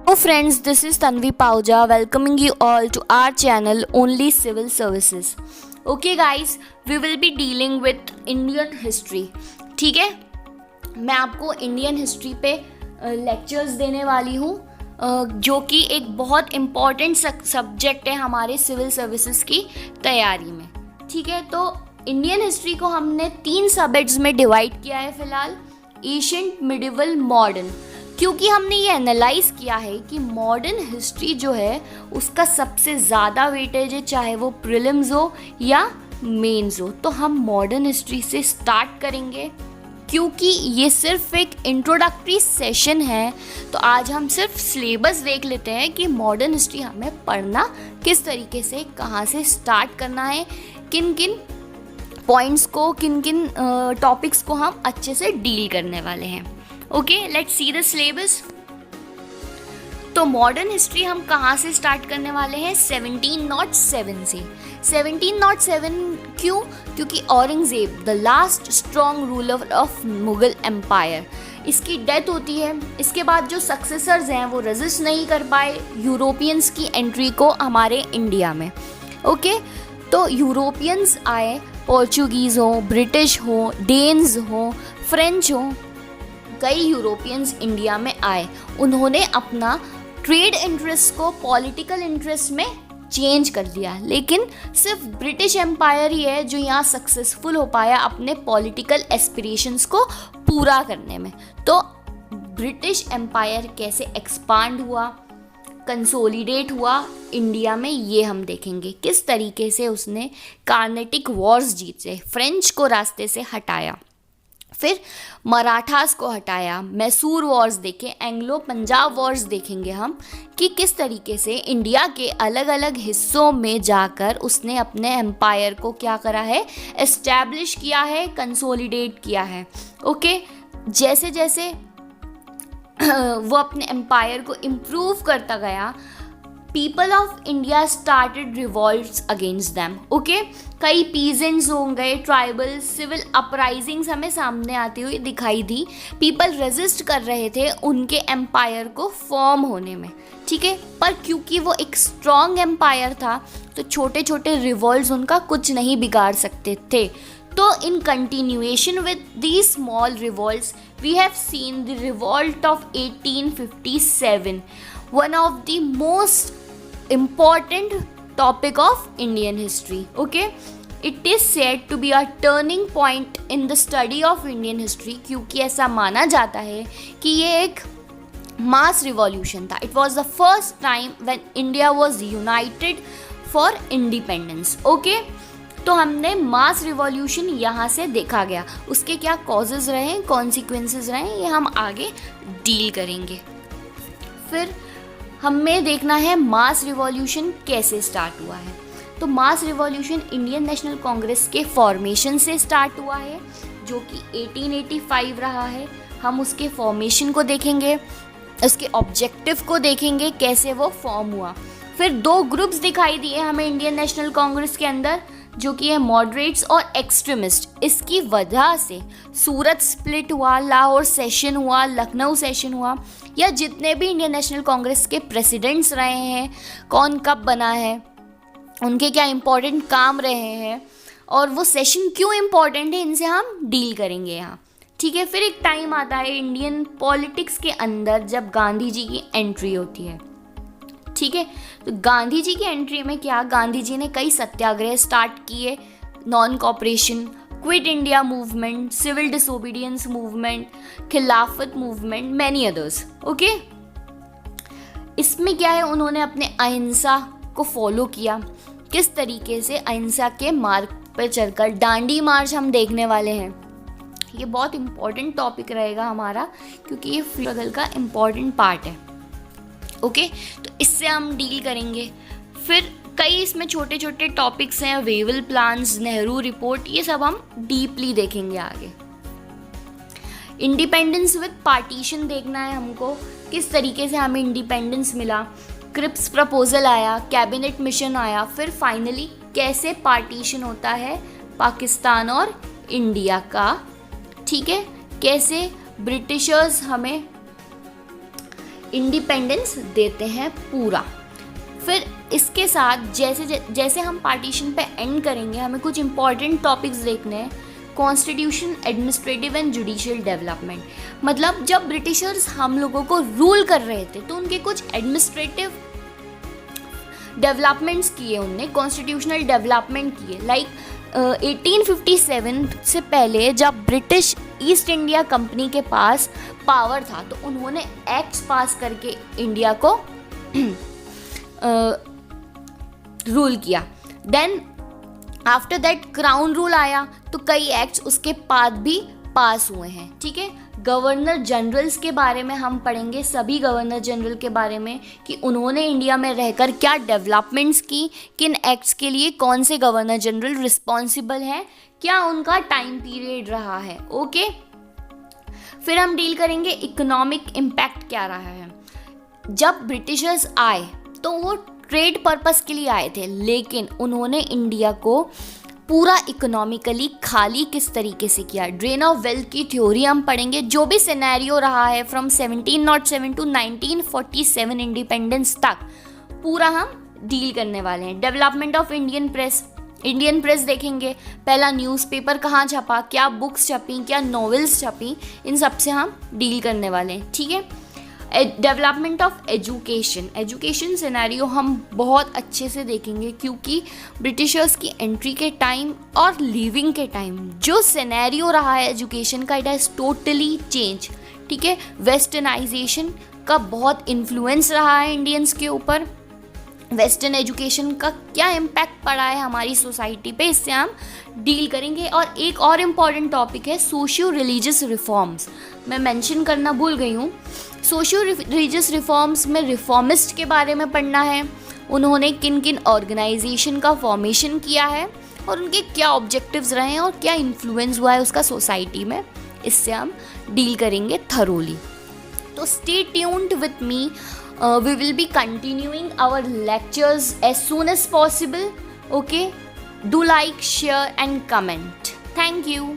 Hello friends, this is Tanvi Pauja welcoming you all to our channel Only Civil Services. Okay guys, we will be dealing with Indian history. ठीक है, मैं आपको Indian history पे lectures देने वाली हूँ जो कि एक बहुत इम्पॉर्टेंट सब्जेक्ट है हमारे सिविल सर्विसेज की तैयारी में. ठीक है, तो इंडियन हिस्ट्री को हमने 3 सबहेड्स में डिवाइड किया है फिलहाल. Ancient, medieval, modern. क्योंकि हमने ये एनालाइज किया है कि मॉडर्न हिस्ट्री जो है उसका सबसे ज़्यादा वेटेज है, चाहे वो प्रीलिम्स हो या मेंस हो. तो हम मॉडर्न हिस्ट्री से स्टार्ट करेंगे. क्योंकि ये सिर्फ एक इंट्रोडक्टरी सेशन है तो आज हम सिर्फ सिलेबस देख लेते हैं कि मॉडर्न हिस्ट्री हमें पढ़ना किस तरीके से, कहाँ से स्टार्ट करना है, किन किन पॉइंट्स को, किन किन टॉपिक्स को हम अच्छे से डील करने वाले हैं. Okay, let's see the syllabus. तो मॉडर्न हिस्ट्री हम कहाँ से स्टार्ट करने वाले हैं? 1707 से. 1707 क्यों? क्योंकि Aurangzeb the last strong ruler of Mughal empire, इसकी डेथ होती है. इसके बाद जो सक्सेसर्स हैं वो रेजिस्ट नहीं कर पाए यूरोपियंस की एंट्री को हमारे इंडिया में. ओके, तो यूरोपियंस आए, पोर्चुगीज़ हो, ब्रिटिश हो, डेन्स हो, फ्रेंच हो, कई यूरोपियंस इंडिया में आए. उन्होंने अपना ट्रेड इंटरेस्ट को पॉलिटिकल इंटरेस्ट में चेंज कर दिया. लेकिन सिर्फ ब्रिटिश एम्पायर ही है जो यहाँ सक्सेसफुल हो पाया अपने पॉलिटिकल एस्पिरेशंस को पूरा करने में. तो ब्रिटिश एम्पायर कैसे एक्सपांड हुआ, कंसोलिडेट हुआ इंडिया में, ये हम देखेंगे. किस तरीके से उसने कार्नेटिक वॉर्स जीते, फ्रेंच को रास्ते से हटाया, फिर मराठास को हटाया, मैसूर वॉर्स देखे, एंग्लो पंजाब वॉर्स देखेंगे हम कि किस तरीके से इंडिया के अलग अलग हिस्सों में जाकर उसने अपने एम्पायर को क्या करा है, एस्टैब्लिश किया है, कंसोलिडेट किया है. ओके, जैसे जैसे वो अपने एम्पायर को इम्प्रूव करता गया, people of India started revolts against them. Okay, कई पीजेंट्स हो गए, ट्राइबल सिविल अपराइजिंग्स हमें सामने आती हुई दिखाई दी. पीपल रेजिस्ट कर रहे थे उनके एम्पायर को फॉर्म होने में. ठीक है, पर क्योंकि वो एक स्ट्रॉन्ग एम्पायर था तो छोटे छोटे रिवॉल्ट्स उनका कुछ नहीं बिगाड़ सकते थे. तो in continuation with the small revolts we have seen the revolt of 1857, one of the most important topic of Indian history. Okay, it is said to be a turning point in the study of Indian history क्योंकि ऐसा माना जाता है कि ये एक मास revolution था. It was the first time when India was united for independence. Okay, तो हमने मास रिवॉल्यूशन यहाँ से देखा गया. उसके क्या कॉजेज रहे, कॉन्सिक्वेंसेज रहे, ये हम आगे डील करेंगे. फिर हमें देखना है मास रिवॉल्यूशन कैसे स्टार्ट हुआ है. तो मास रिवॉल्यूशन इंडियन नेशनल कांग्रेस के फॉर्मेशन से स्टार्ट हुआ है जो कि 1885 रहा है. हम उसके फॉर्मेशन को देखेंगे, उसके ऑब्जेक्टिव को देखेंगे, कैसे वो फॉर्म हुआ. फिर 2 ग्रुप्स दिखाई दिए हमें इंडियन नेशनल कांग्रेस के अंदर जो कि है मॉडरेट्स और एक्सट्रीमिस्ट. इसकी वजह से सूरत स्प्लिट हुआ, लाहौर सेशन हुआ, लखनऊ सेशन हुआ, या जितने भी इंडियन नेशनल कांग्रेस के प्रेसिडेंट्स रहे हैं, कौन कब बना है, उनके क्या इम्पोर्टेंट काम रहे हैं और वो सेशन क्यों इम्पोर्टेंट है, इनसे हम डील करेंगे यहाँ. ठीक है, फिर एक टाइम आता है इंडियन पॉलिटिक्स के अंदर जब गांधी जी की एंट्री होती है. ठीक है, तो गांधी जी की एंट्री में क्या, गांधी जी ने कई सत्याग्रह स्टार्ट किए, non cooperation, quit India movement, civil disobedience movement, Khilafat movement, many others. Okay, इसमें क्या है, उन्होंने अपने अहिंसा को फॉलो किया. किस तरीके से अहिंसा के मार्ग पर चलकर, डांडी मार्च हम देखने वाले हैं. ये बहुत इंपॉर्टेंट टॉपिक रहेगा हमारा क्योंकि ये स्ट्रगल का इम्पॉर्टेंट पार्ट है. ओके, तो इससे हम डील करेंगे. फिर कई इसमें छोटे छोटे टॉपिक्स हैं, वेवल प्लान्स, नेहरू रिपोर्ट, ये सब हम डीपली देखेंगे आगे. इंडिपेंडेंस विद पार्टीशन देखना है हमको, किस तरीके से हमें इंडिपेंडेंस मिला, क्रिप्स प्रपोजल आया, कैबिनेट मिशन आया, फिर फाइनली कैसे पार्टीशन होता है पाकिस्तान और इंडिया का. ठीक है, कैसे ब्रिटिशर्स हमें इंडिपेंडेंस देते हैं पूरा। फिर इसके साथ जैसे जैसे हम पार्टीशन पे एंड करेंगे, हमें कुछ इंपॉर्टेंट टॉपिक्स देखने हैं। Constitution, administrative and judicial development, मतलब जब ब्रिटिशर्स हम लोगों को रूल कर रहे थे तो उनके कुछ एडमिनिस्ट्रेटिव डेवलपमेंट्स किए, उनने कॉन्स्टिट्यूशनल डेवलपमेंट किए। लाइक 1857 से पहले जब ब्रिटिश ईस्ट इंडिया कंपनी के पास पावर था तो उन्होंने एक्ट्स पास करके इंडिया को रूल किया। Then after that crown rule आया तो कई एक्ट्स उसके बाद भी पास हुए हैं। ठीक है, गवर्नर जनरल्स के बारे में हम पढ़ेंगे, सभी गवर्नर जनरल के बारे में कि उन्होंने इंडिया में रहकर क्या डेवलपमेंट्स की, किन एक्ट्स के लिए कौन से गवर्नर जनरल रिस्पॉन्सिबल हैं, क्या उनका टाइम पीरियड रहा है। ओके, फिर हम डील करेंगे इकोनॉमिक इम्पैक्ट क्या रहा है। जब ब्रिटिशर्स आए तो वो ट्रेड पर्पस के लिए आए थे, लेकिन उन्होंने इंडिया को पूरा इकोनॉमिकली खाली किस तरीके से किया। ड्रेन ऑफ वेल्थ की थ्योरी हम पढ़ेंगे, जो भी सिनेरियो रहा है फ्रॉम 1707 टू 1947 इंडिपेंडेंस तक पूरा हम डील करने वाले हैं। डेवलपमेंट ऑफ इंडियन प्रेस देखेंगे, पहला न्यूज़पेपर कहाँ छपा, क्या बुक्स छपी, क्या नॉवेल्स छपी, इन सब से हम डील करने वाले हैं। ठीक है, डेवलपमेंट ऑफ एजुकेशन सिनेरियो हम बहुत अच्छे से देखेंगे, क्योंकि ब्रिटिशर्स की एंट्री के टाइम और लीविंग के टाइम जो सिनेरियो रहा है एजुकेशन का, इट हैज़ टोटली चेंज। ठीक है, वेस्टर्नाइजेशन का बहुत इन्फ्लुएंस रहा है इंडियंस के ऊपर। वेस्टर्न एजुकेशन का क्या इम्पैक्ट पड़ा है हमारी सोसाइटी पे, इससे हम डील करेंगे। और एक और इम्पॉर्टेंट टॉपिक है सोशियो रिलीजियस रिफॉर्म्स, मैं मेंशन करना भूल गई हूँ। सोशियो रिलीजियस रिफॉर्म्स में रिफॉर्मिस्ट के बारे में पढ़ना है, उन्होंने किन किन ऑर्गेनाइजेशन का फॉर्मेशन किया है और उनके क्या ऑब्जेक्टिव्स रहे हैं और क्या इन्फ्लुएंस हुआ है उसका सोसाइटी में, इससे हम डील करेंगे थरोली। तो stay tuned with me, we will be continuing our lectures as soon as possible. Okay, do like, share and comment. Thank you.